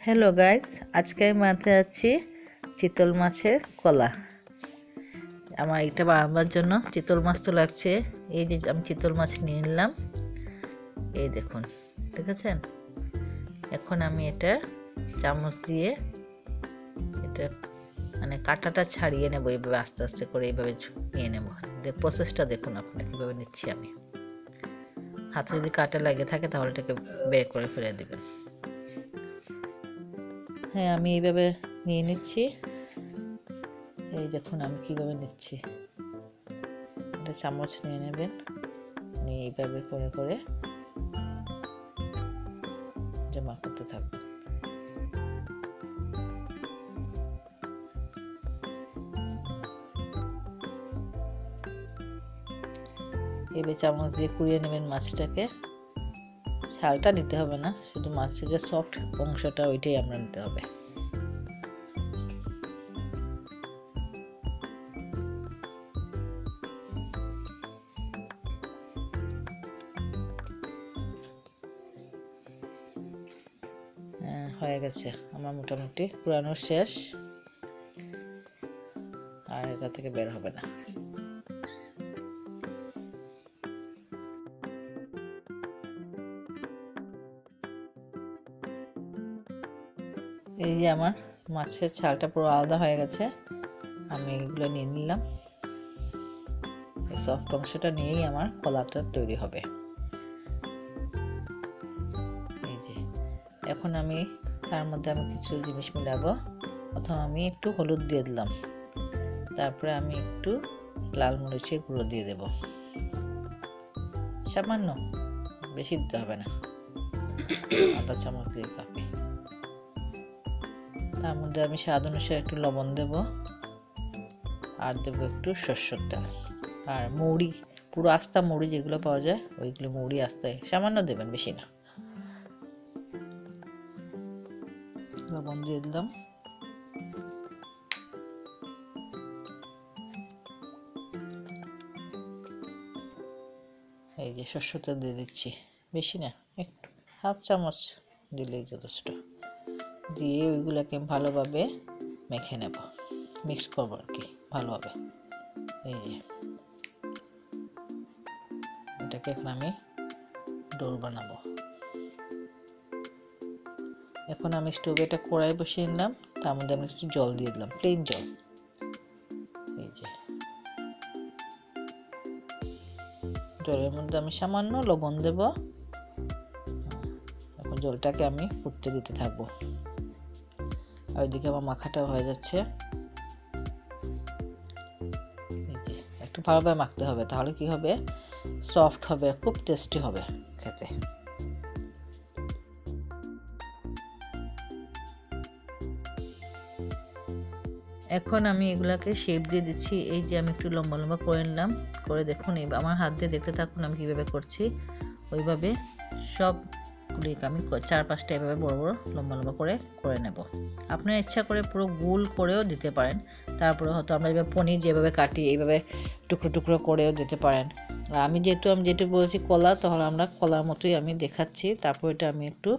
Hello guys, আজকে আমি বানাতে যাচ্ছি চিতল মাছের কলা। আমার এটা বানাবার জন্য চিতল মাছ তো লাগছে। এই যে আমি চিতল মাছ নিয়ে নিলাম, এই দেখুন, দেখেছেন। এখন আমি এটা চামচ দিয়ে এটা মানে কাঁটাটা ছাড়িয়ে নেবো, এইভাবে আস্তে আস্তে করে এইভাবে নিয়ে নেবো। প্রসেসটা দেখুন আপনার কীভাবে নিচ্ছি আমি। হাতে যদি কাঁটা লাগে থাকে তাহলে এটাকে বের করে ফেলে দেবেন। হ্যাঁ, আমি এইভাবে নিয়ে নিচ্ছি। এই দেখুন আমি কিভাবে নিচ্ছি। এটা চামচ নিয়ে নেবেন, নিয়ে এইভাবে করে করে জমা করতে থাকবেন। এবার চামচ দিয়ে কুড়িয়ে নেবেন মাছটাকে। ছালটা নিতে হবে না, শুধু মাছের যে সফট অংশটা ওইটাই আমরা নিতে হবে। হয়ে গেছে আমার, মোটামুটি পুরানো শেষ, আর এটা থেকে বের হবে না। এই যে আমার মাছের ছালটা পুরো আলাদা হয়ে গেছে। আমি এগুলো নিয়ে নিলাম। এই সফট অংশটা নিয়েই আমার কলাটা তৈরি হবে। এই যে এখন আমি তার মধ্যে আমি কিছু জিনিস মিলাবো। প্রথমে আমি একটু হলুদ দিয়ে দিলাম, তারপরে আমি একটু লাল মরিচের গুঁড়ো দিয়ে দেব, সামান্য, বেশি দিতে হবে না, আধা চামচ দিয়ে কাপে। তার মধ্যে আমি স্বাদ অনুসারে একটু লবণ দেব, আর দেবো একটু সরষের তেল, আর মৌরি, পুরো আস্তা মৌরি যেগুলো পাওয়া যায় ওইগুলো মৌরি আস্তায় সামান্য দেবেন, বেশি না। লবণ দিয়ে দিলাম। এই যে সরষের তেল দিয়ে দিচ্ছি, বেশি না, একটু হাফ চামচ দিলেই যথেষ্ট। দিয়ে ওইগুলোকে ভালোভাবে মেখে নেব, মিক্স করবো আর কি ভালোভাবে। এই যে এটাকে এখন আমি ডোর বানাবো। এখন আমি স্টোভে একটা কড়াই বসিয়ে নিলাম, তার মধ্যে আমি একটু জল দিয়ে দিলাম, প্লেন জল। এই যে জলের মধ্যে আমি সামান্য লবণ দেব। এখন জলটাকে আমি ফুটতে দিতে থাকবো, আর ওইদিকে আমার মাখাটা হয়ে যাচ্ছে। এই যে একটু ভালোভাবে মাখতে হবে, তাহলে কি হবে, সফট হবে, খুব টেস্টি হবে খেতে। এখন আমি এগুলাকে শেপ দিয়ে দিচ্ছি। এই যে আমি একটু লম্বা লম্বা করে নিলাম, করে দেখুন এই আমার হাত দিয়ে দেখতে থাকুন আমি কীভাবে করছি। ওইভাবে সবগুলিকে আমি 4-5টা এভাবে বড় বড় লম্বা লম্বা করে নেব। আপনার ইচ্ছা করে পুরো গোল করেও দিতে পারেন। তারপরে হয়তো আমরা এবার পনির যেভাবে কাটি এইভাবে টুকরো টুকরো করেও দিতে পারেন। আর আমি যেহেতু বলেছি কলা, তাহলে আমরা কলার মতোই আমি দেখাচ্ছি। তারপর এটা আমি একটু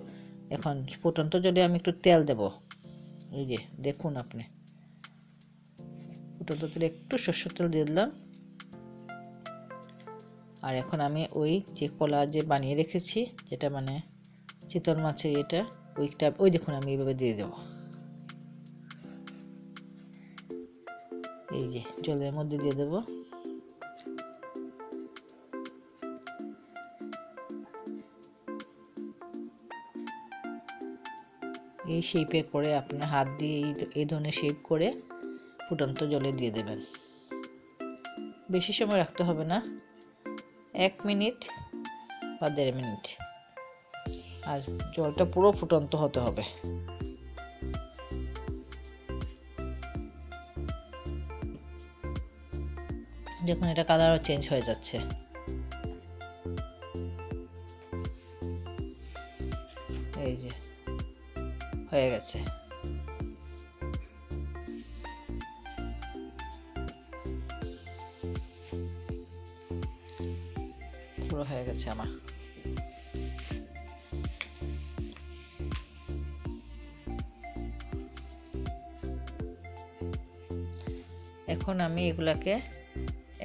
এখন ফুটন্ত জলে আমি একটু তেল দেব। এই যে দেখুন আপনি, ফুটন্ত তেলে একটু সরষের তেল দিয়ে দিলাম। আর এখন আমি ওই যে কলা যে বানিয়ে রেখেছি, যেটা মানে চিতল মাছের এটা, ওই দেখুন আমি এইভাবে দিয়ে দেব। এই যে জলের মধ্যে দিয়ে দেব। এই শেপে করে আপনার হাত দিয়ে এই ধরনের শেপ করে ফুটন্ত জলে দিয়ে দেবেন। বেশি সময় রাখতে হবে না, 1 মিনিট বা 1.5 মিনিট। আর জলটা পুরো ফুটন্ত হতে হবে। দেখুন এটা কালারও চেঞ্জ হয়ে যাচ্ছে। এই যে হয়ে গেছে। পুরো হয়ে গেছে আমার। এখন আমি এগুলাকে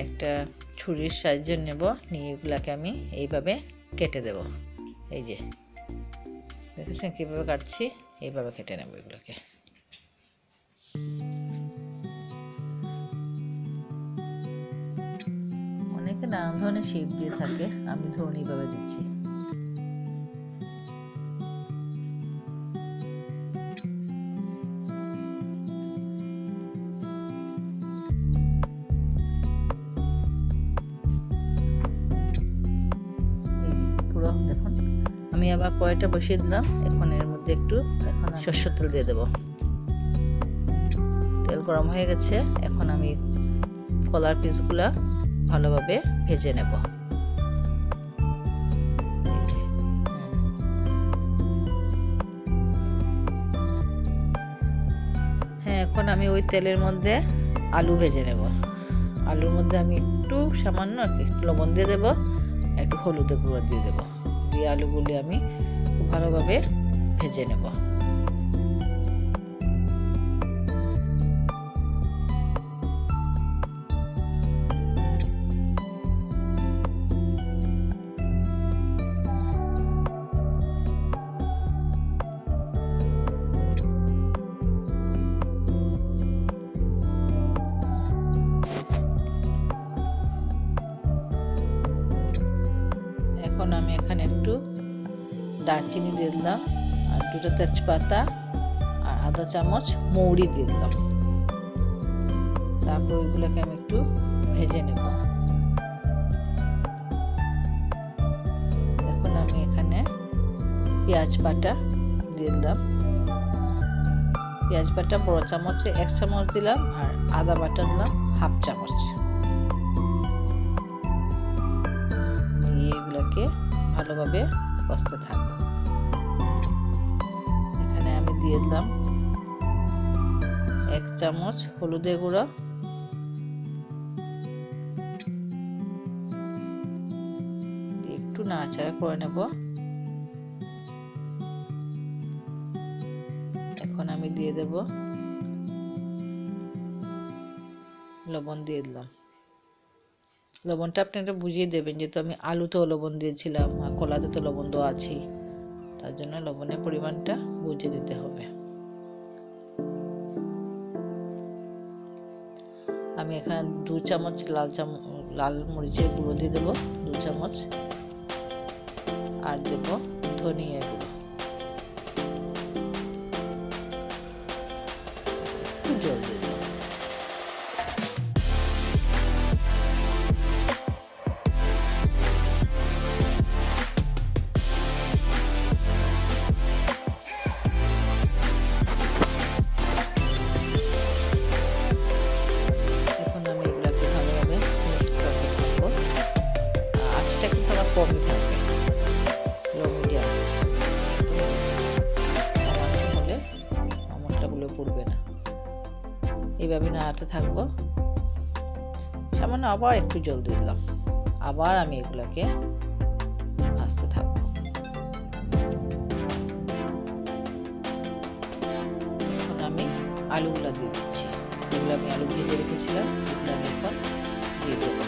একটা ছুরির সাহায্যে নেব, নিয়ে এগুলাকে আমি এইভাবে কেটে দেব। এই যে দেখেছেন কীভাবে কাটছি, এইভাবে কেটে নেব এগুলোকে। অনেকে নানান ধরনের শেপ দিয়ে থাকে, আমি ধরুন এইভাবে দিচ্ছি। পুরো দেখুন, আমি আবার কড়াইটা বসিয়ে দিলাম। এখন এর মধ্যে একটু সরষের তেল দিয়ে দেব। তেল গরম হয়ে গেছে, এখন আমি কলার পিসগুলা ভালোভাবে ভেজে নেব। হ্যাঁ, এখন আমি ওই তেলের মধ্যে আলু ভেজে নেব। আলুর মধ্যে আমি একটু সামান্য একটু লবণ দিয়ে দেবো, একটু হলুদের গুঁড়ো দিয়ে দেবো, দিয়ে আলুগুলি আমি খুব ভালোভাবে ভেজে নেব। এখন আমি এখানে একটু দারচিনি দিয়ে দিলাম, আর দুটো তেজপাতা, আর আধা চামচ মৌরি দিয়ে দিলাম। তারপর ওইগুলোকে আমি একটু ভেজে নেব। এখন আমি এখানে পেঁয়াজ বাটা দিয়ে দিলাম। পেঁয়াজ বাটা বড় চামচে 1 চামচ দিলাম, আর আদা বাটা দিলাম 1/2 চামচ। দিয়ে এগুলোকে ভালোভাবে কষতে থাকবো। এখানে আমি দিয়ে দিলাম 1 চামচ হলুদের গুঁড়ো, একটু নাড়াচাড়া করে নেব। এখন আমি দিয়ে দেব লবণ, দিয়ে দিলাম। লবণটা আপনারা বুঝিয়ে দেবেন, যেহেতু আমি আলুতেও লবণ দিয়েছিলাম আর কলাতে তো লবণ দেওয়া আছেই, তার জন্য লবণের পরিমাণটা বুঝে দিতে হবে। আমি এখানে 2 চামচ লাল মরিচের গুঁড়ো দিয়ে দেবো, 2 চামচ, আর দেব ধনিয়া গুঁড়ো, একটু জল দিয়ে দেবো। কমই থাকবে, লো মিডিয়াম, হলে মশলাগুলো পুড়বে না। এইভাবে নাড়াতে থাকবো। সামান্য আবার একটু জল দিয়ে দিলাম, আবার আমি এগুলাকে ভাজতে থাকবো। এখন আমি আলুগুলা দিয়ে দিচ্ছি, যেগুলো আমি আলু ভেজে রেখেছিলাম সেগুলো আমি এখন দিয়ে দেবো।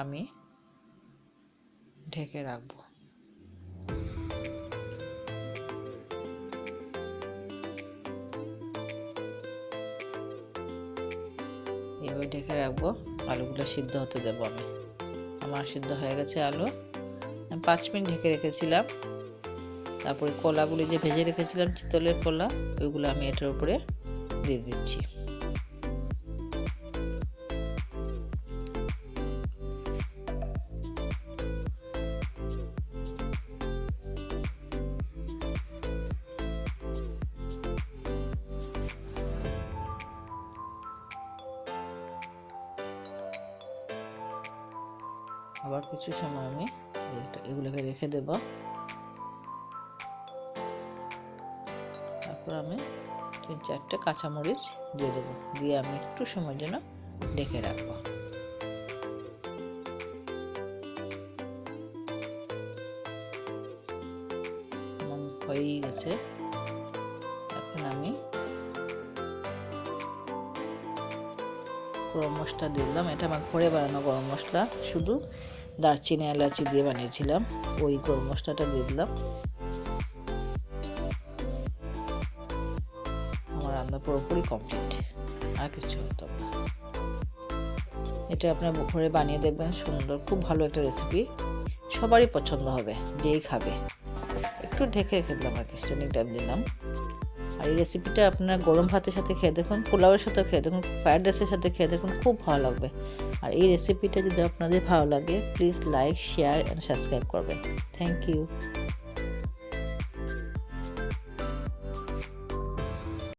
আমি ঢেকে রাখবো। এভাবে ঢেকে রাখবো, আলুগুলো সিদ্ধ হতে দেবো আমি। আমার সিদ্ধ হয়ে গেছে আলু, আমি 5 মিনিট ঢেকে রেখেছিলাম। তারপরে কলাগুলি যে ভেজে রেখেছিলাম, চিতলের কলা, ওইগুলো আমি এটার উপরে দিয়ে দিচ্ছি। আবার কিছু সময় আমি এগুলোকে রেখে দেব। তারপর আমি 3-4টে কাঁচামরিচ দিয়ে দেবো, দিয়ে আমি একটু সময়ের জন্য ঢেকে রাখবো। হয়েই গেছে। এখন আমি গরম মশলা দিলাম, এটা আমার ঘরে বানানো গরম মশলা, শুধু দারচিনি এলাচি দিয়ে বানিয়েছিলাম, ওই গরম মশলাটা দিয়ে দিলাম। আমার রান্না পুরোপুরি কমপ্লিট, আর কিছু হতো না। এটা আপনার ঘরে বানিয়ে দেখবেন, সুন্দর, খুব ভালো একটা রেসিপি, সবারই পছন্দ হবে, যেই খাবে। একটু ঢেকে রেখে দিলাম আর কিছুটা টাইম দিলাম। আর এই রেসিপিটা আপনার গরম ভাতের সাথে খেয়ে দেখুন, পোলাওয়ের সাথে খেয়ে দেখুন, ফ্রাইড রাইসের সাথে খেয়ে দেখুন, খুব ভালো লাগবে। আর এই রেসিপিটা যদি আপনাদের ভালো লাগে, please like, share and subscribe করবেন। Thank you.